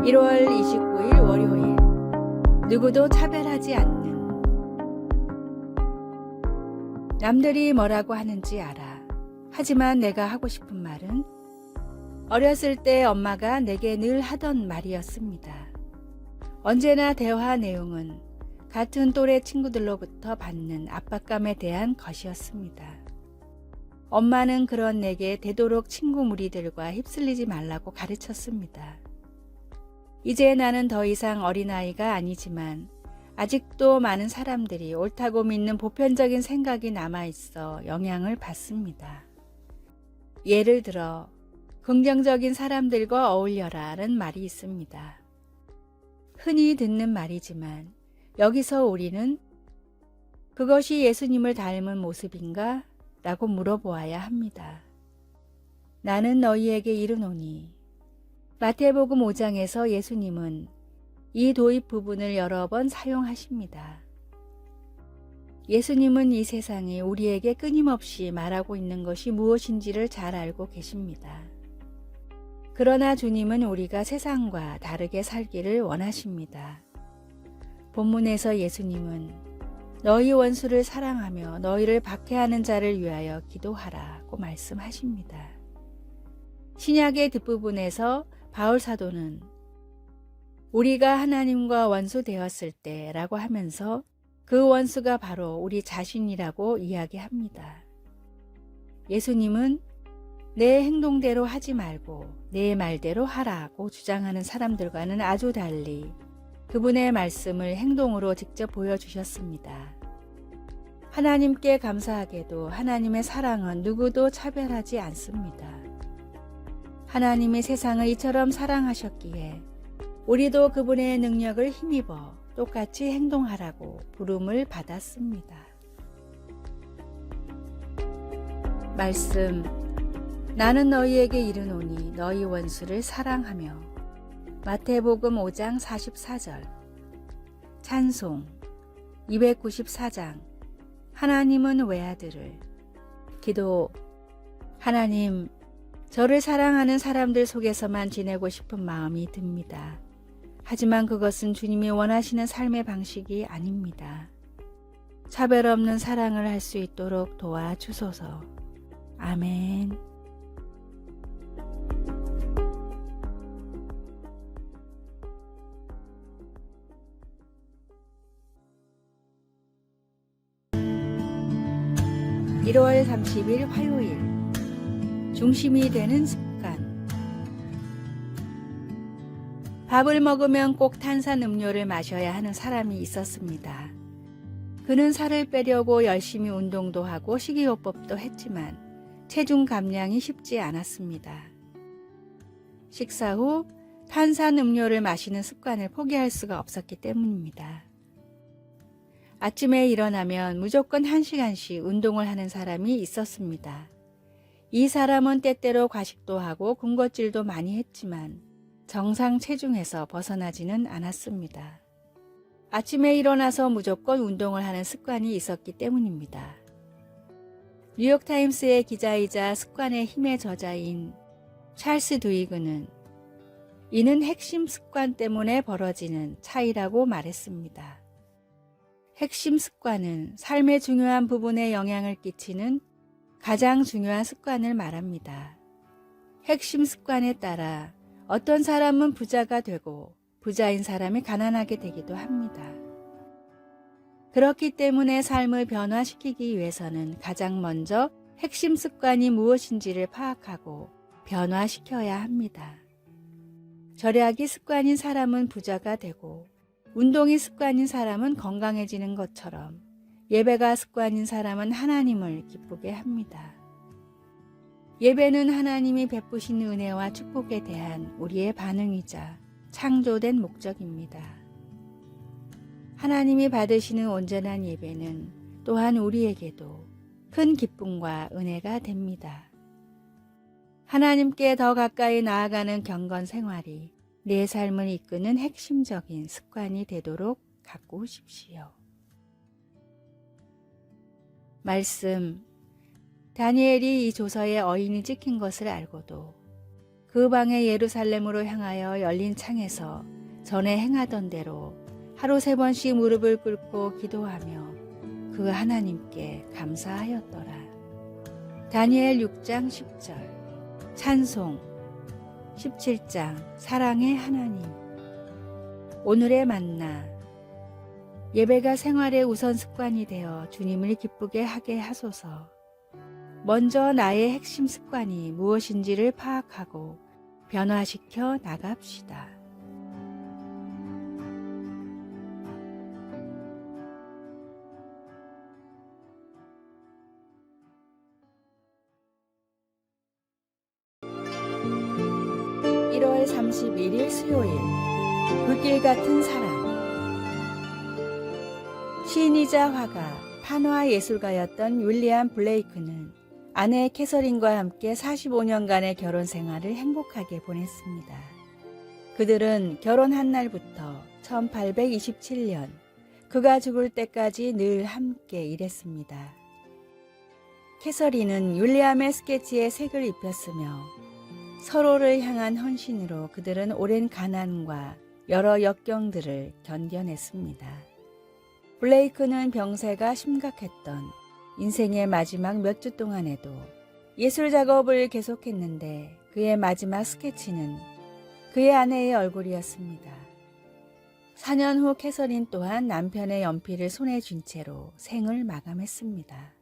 1월 29일 월요일. 누구도 차별하지 않는. 남들이 뭐라고 하는지 알아. 하지만 내가 하고 싶은 말은 어렸을 때 엄마가 내게 늘 하던 말이었습니다. 언제나 대화 내용은 같은 또래 친구들로부터 받는 압박감에 대한 것이었습니다. 엄마는 그런 내게 되도록 친구 무리들과 휩쓸리지 말라고 가르쳤습니다. 이제 나는 더 이상 어린아이가 아니지만 아직도 많은 사람들이 옳다고 믿는 보편적인 생각이 남아있어 영향을 받습니다. 예를 들어 긍정적인 사람들과 어울려라는 말이 있습니다. 흔히 듣는 말이지만 여기서 우리는 그것이 예수님을 닮은 모습인가? 라고 물어보아야 합니다. 나는 너희에게 이르노니 마태복음 5장에서 예수님은 이 도입 부분을 여러 번 사용하십니다. 예수님은 이 세상에 우리에게 끊임없이 말하고 있는 것이 무엇인지를 잘 알고 계십니다. 그러나 주님은 우리가 세상과 다르게 살기를 원하십니다. 본문에서 예수님은 너희 원수를 사랑하며 너희를 박해하는 자를 위하여 기도하라고 말씀하십니다. 신약의 뒷부분에서 바울 사도는 우리가 하나님과 원수 되었을 때라고 하면서 그 원수가 바로 우리 자신이라고 이야기합니다. 예수님은 내 행동대로 하지 말고 내 말대로 하라고 주장하는 사람들과는 아주 달리 그분의 말씀을 행동으로 직접 보여주셨습니다. 하나님께 감사하게도 하나님의 사랑은 누구도 차별하지 않습니다. 하나님이 세상을 이처럼 사랑하셨기에 우리도 그분의 능력을 힘입어 똑같이 행동하라고 부름을 받았습니다. 말씀. 나는 너희에게 이르노니 너희 원수를 사랑하며. 마태복음 5장 44절. 찬송 294장. 하나님은 외아들을. 기도. 하나님, 저를 사랑하는 사람들 속에서만 지내고 싶은 마음이 듭니다. 하지만 그것은 주님이 원하시는 삶의 방식이 아닙니다. 차별 없는 사랑을 할 수 있도록 도와주소서. 아멘. (1월 30일) 화요일. 중심이 되는 습관. 밥을 먹으면 꼭 탄산음료를 마셔야 하는 사람이 있었습니다. 그는 살을 빼려고 열심히 운동도 하고 식이요법도 했지만 체중 감량이 쉽지 않았습니다. 식사 후 탄산음료를 마시는 습관을 포기할 수가 없었기 때문입니다. 아침에 일어나면 무조건 1시간씩 운동을 하는 사람이 있었습니다. 이 사람은 때때로 과식도 하고 군것질도 많이 했지만 정상 체중에서 벗어나지는 않았습니다. 아침에 일어나서 무조건 운동을 하는 습관이 있었기 때문입니다. 뉴욕타임스의 기자이자 습관의 힘의 저자인 찰스 두이그는 이는 핵심 습관 때문에 벌어지는 차이라고 말했습니다. 핵심 습관은 삶의 중요한 부분에 영향을 끼치는 가장 중요한 습관을 말합니다. 핵심 습관에 따라 어떤 사람은 부자가 되고 부자인 사람이 가난하게 되기도 합니다. 그렇기 때문에 삶을 변화시키기 위해서는 가장 먼저 핵심 습관이 무엇인지를 파악하고 변화시켜야 합니다. 절약이 습관인 사람은 부자가 되고 운동이 습관인 사람은 건강해지는 것처럼 예배가 습관인 사람은 하나님을 기쁘게 합니다. 예배는 하나님이 베푸신 은혜와 축복에 대한 우리의 반응이자 창조된 목적입니다. 하나님이 받으시는 온전한 예배는 또한 우리에게도 큰 기쁨과 은혜가 됩니다. 하나님께 더 가까이 나아가는 경건 생활이 내 삶을 이끄는 핵심적인 습관이 되도록 가꾸십시오. 말씀. 다니엘이 이 조서에 어인이 찍힌 것을 알고도 그 방에 예루살렘으로 향하여 열린 창에서 전에 행하던 대로 하루 3번씩 무릎을 꿇고 기도하며 그 하나님께 감사하였더라. 다니엘 6장 10절. 찬송 17장 사랑의 하나님. 오늘의 만나. 예배가 생활의 우선 습관이 되어 주님을 기쁘게 하게 하소서. 먼저 나의 핵심 습관이 무엇인지를 파악하고 변화시켜 나갑시다. (1월 31일) 수요일. 불길 같은 사랑. 시인이자 화가, 판화 예술가였던 윌리엄 블레이크는 아내 캐서린과 함께 45년간의 결혼 생활을 행복하게 보냈습니다. 그들은 결혼한 날부터 1827년 그가 죽을 때까지 늘 함께 일했습니다. 캐서린은 윌리엄의 스케치에 색을 입혔으며 서로를 향한 헌신으로 그들은 오랜 가난과 여러 역경들을 견뎌냈습니다. 블레이크는 병세가 심각했던 인생의 마지막 몇 주 동안에도 예술 작업을 계속했는데 그의 마지막 스케치는 그의 아내의 얼굴이었습니다. 4년 후 캐서린 또한 남편의 연필을 손에 쥔 채로 생을 마감했습니다.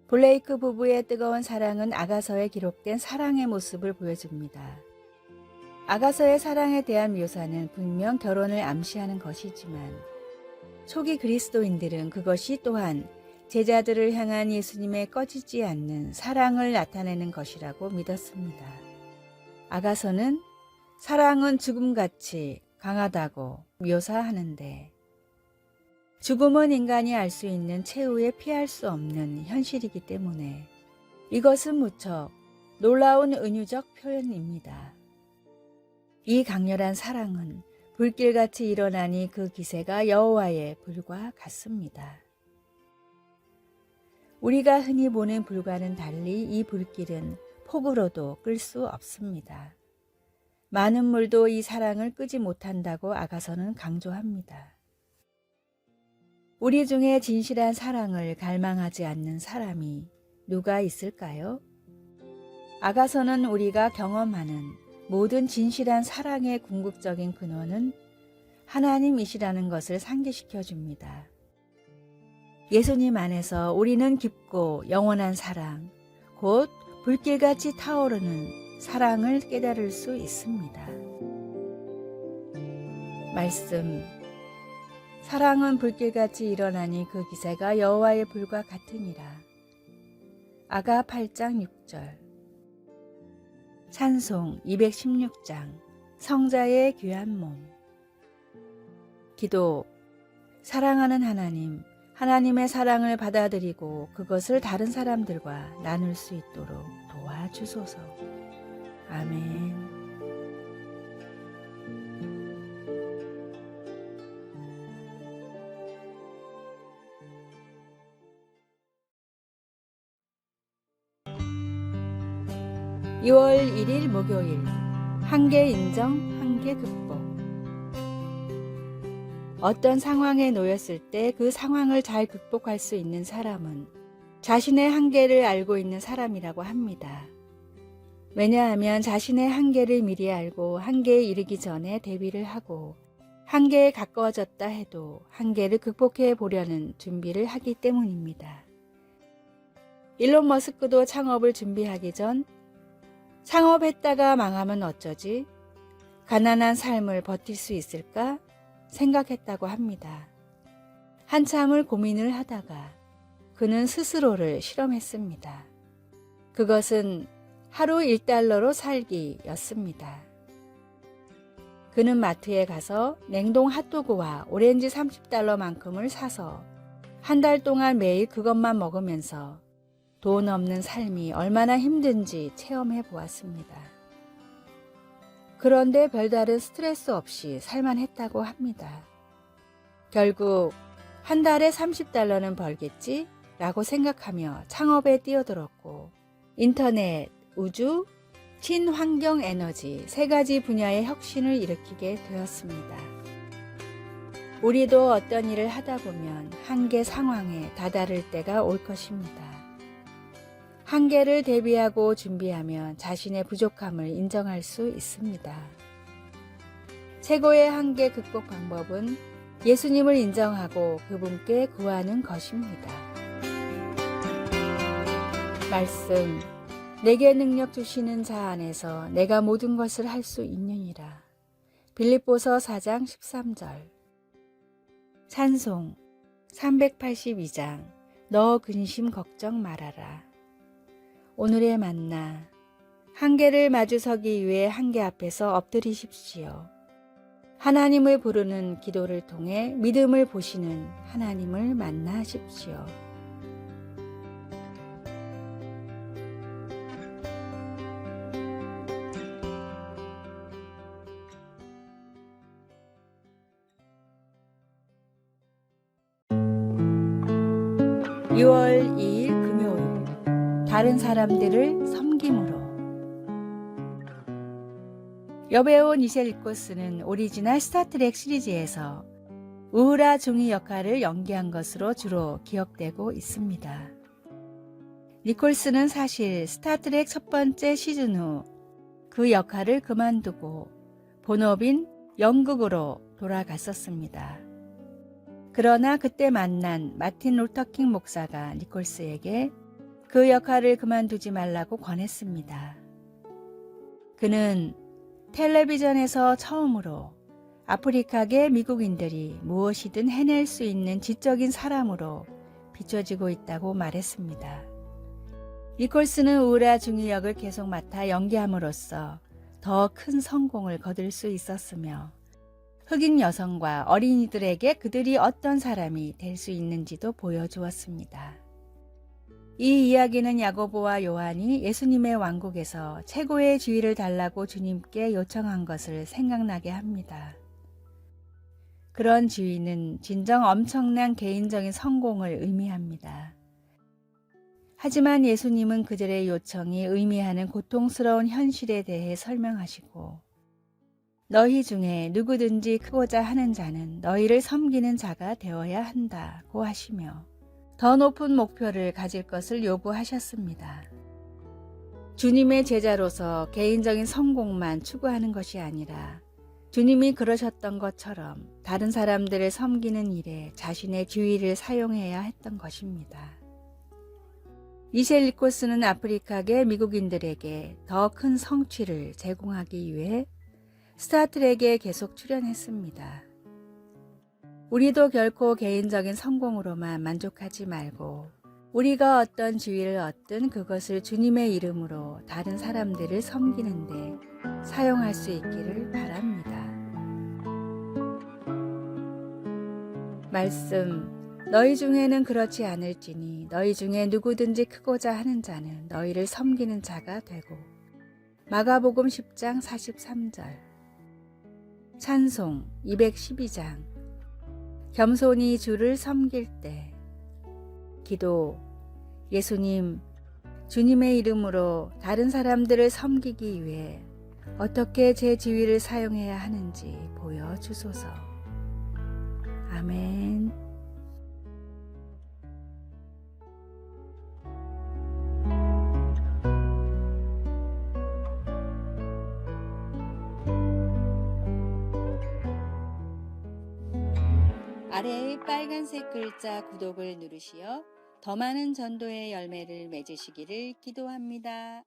블레이크 부부의 뜨거운 사랑은 아가서에 기록된 사랑의 모습을 보여줍니다. 아가서의 사랑에 대한 묘사는 분명 결혼을 암시하는 것이지만 초기 그리스도인들은 그것이 또한 제자들을 향한 예수님의 꺼지지 않는 사랑을 나타내는 것이라고 믿었습니다. 아가서는 사랑은 죽음같이 강하다고 묘사하는데 죽음은 인간이 알 수 있는 최후에 피할 수 없는 현실이기 때문에 이것은 무척 놀라운 은유적 표현입니다. 이 강렬한 사랑은 불길같이 일어나니 그 기세가 여호와의 불과 같습니다. 우리가 흔히 보는 불과는 달리 이 불길은 폭우로도 끌 수 없습니다. 많은 물도 이 사랑을 끄지 못한다고 아가서는 강조합니다. 우리 중에 진실한 사랑을 갈망하지 않는 사람이 누가 있을까요? 아가서는 우리가 경험하는 모든 진실한 사랑의 궁극적인 근원은 하나님이시라는 것을 상기시켜 줍니다. 예수님 안에서 우리는 깊고 영원한 사랑, 곧 불길같이 타오르는 사랑을 깨달을 수 있습니다. 말씀. 사랑은 불길같이 일어나니 그 기세가 여호와의 불과 같으니라. 아가 8장 6절. 찬송 216장 성자의 귀한 몸. 기도. 사랑하는 하나님, 하나님의 사랑을 받아들이고 그것을 다른 사람들과 나눌 수 있도록 도와주소서. 아멘. (2월 1일) 목요일. 한계 인정, 한계 극복. 어떤 상황에 놓였을 때 그 상황을 잘 극복할 수 있는 사람은 자신의 한계를 알고 있는 사람이라고 합니다. 왜냐하면 자신의 한계를 미리 알고 한계에 이르기 전에 대비를 하고 한계에 가까워졌다 해도 한계를 극복해 보려는 준비를 하기 때문입니다. 일론 머스크도 창업을 준비하기 전 창업했다가 망하면 어쩌지? 가난한 삶을 버틸 수 있을까? 생각했다고 합니다. 한참을 고민을 하다가 그는 스스로를 실험했습니다. 그것은 하루 1달러로 살기였습니다. 그는 마트에 가서 냉동 핫도그와 오렌지 30달러만큼을 사서 한 달 동안 매일 그것만 먹으면서 돈 없는 삶이 얼마나 힘든지 체험해 보았습니다. 그런데 별다른 스트레스 없이 살만했다고 합니다. 결국 한 달에 30달러는 벌겠지? 라고 생각하며 창업에 뛰어들었고 인터넷, 우주, 친환경 에너지 3가지 분야의 혁신을 일으키게 되었습니다. 우리도 어떤 일을 하다 보면 한계 상황에 다다를 때가 올 것입니다. 한계를 대비하고 준비하면 자신의 부족함을 인정할 수 있습니다. 최고의 한계 극복 방법은 예수님을 인정하고 그분께 구하는 것입니다. 말씀, 내게 능력 주시는 자 안에서 내가 모든 것을 할 수 있느니라. 빌립보서 4장 13절. 찬송 382장 너 근심 걱정 말아라. 오늘의 만나 한계를 마주서기 위해 한계 앞에서 엎드리십시오. 하나님을 부르는 기도를 통해 믿음을 보시는 하나님을 만나십시오. (6월 2일) 금요일 다른 사람들을 섬김으로. 여배우 니셸 니콜슨은 오리지널 스타트렉 시리즈에서 우후라 중이 역할을 연기한 것으로 주로 기억되고 있습니다. 니콜슨은 사실 스타트렉 첫 번째 시즌 후 그 역할을 그만두고 본업인 영국으로 돌아갔었습니다. 그러나 그때 만난 마틴 루터킹 목사가 니콜스에게 그 역할을 그만두지 말라고 권했습니다. 그는 텔레비전에서 처음으로 아프리카계 미국인들이 무엇이든 해낼 수 있는 지적인 사람으로 비춰지고 있다고 말했습니다. 니콜스는 우라 중이 역을 계속 맡아 연기함으로써 더 큰 성공을 거둘 수 있었으며 흑인 여성과 어린이들에게 그들이 어떤 사람이 될 수 있는지도 보여주었습니다. 이 이야기는 야고보와 요한이 예수님의 왕국에서 최고의 지위를 달라고 주님께 요청한 것을 생각나게 합니다. 그런 지위는 진정 엄청난 개인적인 성공을 의미합니다. 하지만 예수님은 그들의 요청이 의미하는 고통스러운 현실에 대해 설명하시고 너희 중에 누구든지 크고자 하는 자는 너희를 섬기는 자가 되어야 한다고 하시며 더 높은 목표를 가질 것을 요구하셨습니다. 주님의 제자로서 개인적인 성공만 추구하는 것이 아니라 주님이 그러셨던 것처럼 다른 사람들을 섬기는 일에 자신의 지위를 사용해야 했던 것입니다. 니셸 니콜슨은 아프리카계 미국인들에게 더 큰 성취를 제공하기 위해 스타트렉에 계속 출연했습니다. 우리도 결코 개인적인 성공으로만 만족하지 말고 우리가 어떤 지위를 얻든 그것을 주님의 이름으로 다른 사람들을 섬기는데 사용할 수 있기를 바랍니다. 말씀, 너희 중에는 그렇지 않을지니 너희 중에 누구든지 크고자 하는 자는 너희를 섬기는 자가 되고. 마가복음 10장 43절. 찬송 212장 겸손히 주를 섬길 때. 기도, 예수님, 주님의 이름으로 다른 사람들을 섬기기 위해 어떻게 제 지위를 사용해야 하는지 보여주소서. 아멘. 아래의 빨간색 글자 구독을 누르시어 더 많은 전도의 열매를 맺으시기를 기도합니다.